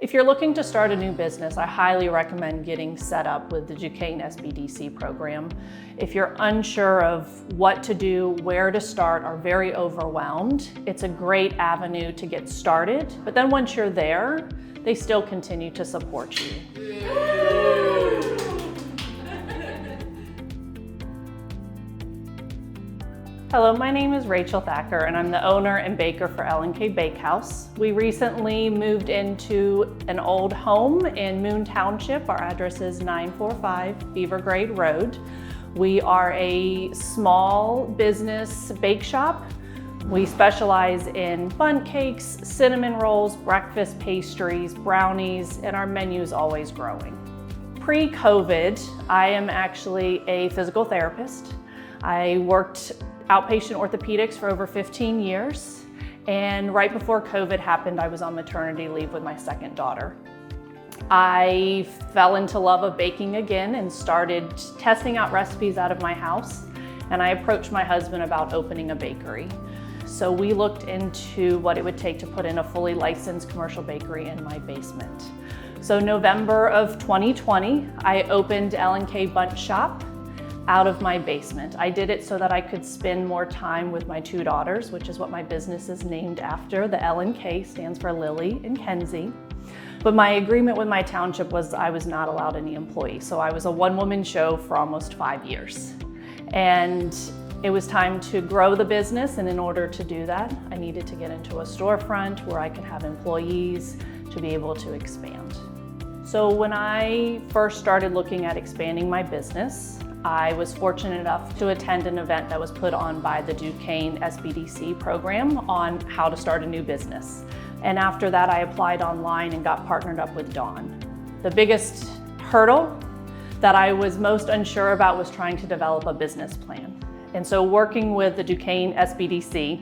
If you're looking to start a new business, I highly recommend getting set up with the Duquesne SBDC program. If you're unsure of what to do, where to start, or very overwhelmed, it's a great avenue to get started. But then once you're there, they still continue to support you. Hello, my name is Rachel Thacker and I'm the owner and baker for L&K Bakehouse. We recently moved into an old home in Moon Township. Our address is 945 Beaver Grade Road. We are a small business bake shop. We specialize in bundt cakes, cinnamon rolls, breakfast pastries, brownies, and our menu is always growing. Pre-COVID, I am actually a physical therapist. I worked outpatient orthopedics for over 15 years. And right before COVID happened, I was on maternity leave with my second daughter. I fell into love of baking again and started testing out recipes out of my house. And I approached my husband about opening a bakery. So we looked into what it would take to put in a fully licensed commercial bakery in my basement. So November of 2020, I opened L&K Bundt Shop out of my basement. I did it so that I could spend more time with my two daughters, which is what my business is named after. The L&K stands for Lily and Kenzie. But my agreement with my township was I was not allowed any employees. So I was a one-woman show for almost 5 years. And it was time to grow the business, and in order to do that, I needed to get into a storefront where I could have employees to be able to expand. So when I first started looking at expanding my business, I was fortunate enough to attend an event that was put on by the Duquesne SBDC program on how to start a new business. And after that, I applied online and got partnered up with Dawn. The biggest hurdle that I was most unsure about was trying to develop a business plan. And so working with the Duquesne SBDC,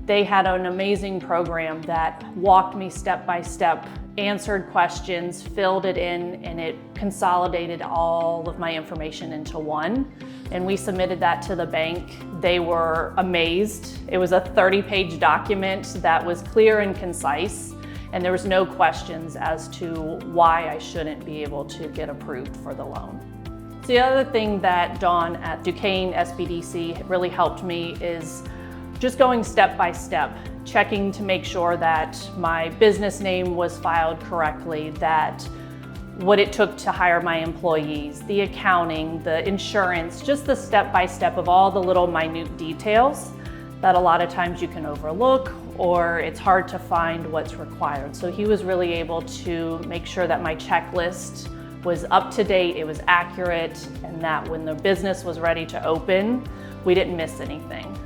they had an amazing program that walked me step by step, answered questions, filled it in, and it consolidated all of my information into one. And we submitted that to the bank. They were amazed. It was a 30-page document that was clear and concise, and there was no questions as to why I shouldn't be able to get approved for the loan. So the other thing that Dawn at Duquesne SBDC really helped me is just going step by step, checking to make sure that my business name was filed correctly, that what it took to hire my employees, the accounting, the insurance, just the step by step of all the little minute details that a lot of times you can overlook or it's hard to find what's required. So he was really able to make sure that my checklist was up to date, it was accurate, and that when the business was ready to open, we didn't miss anything.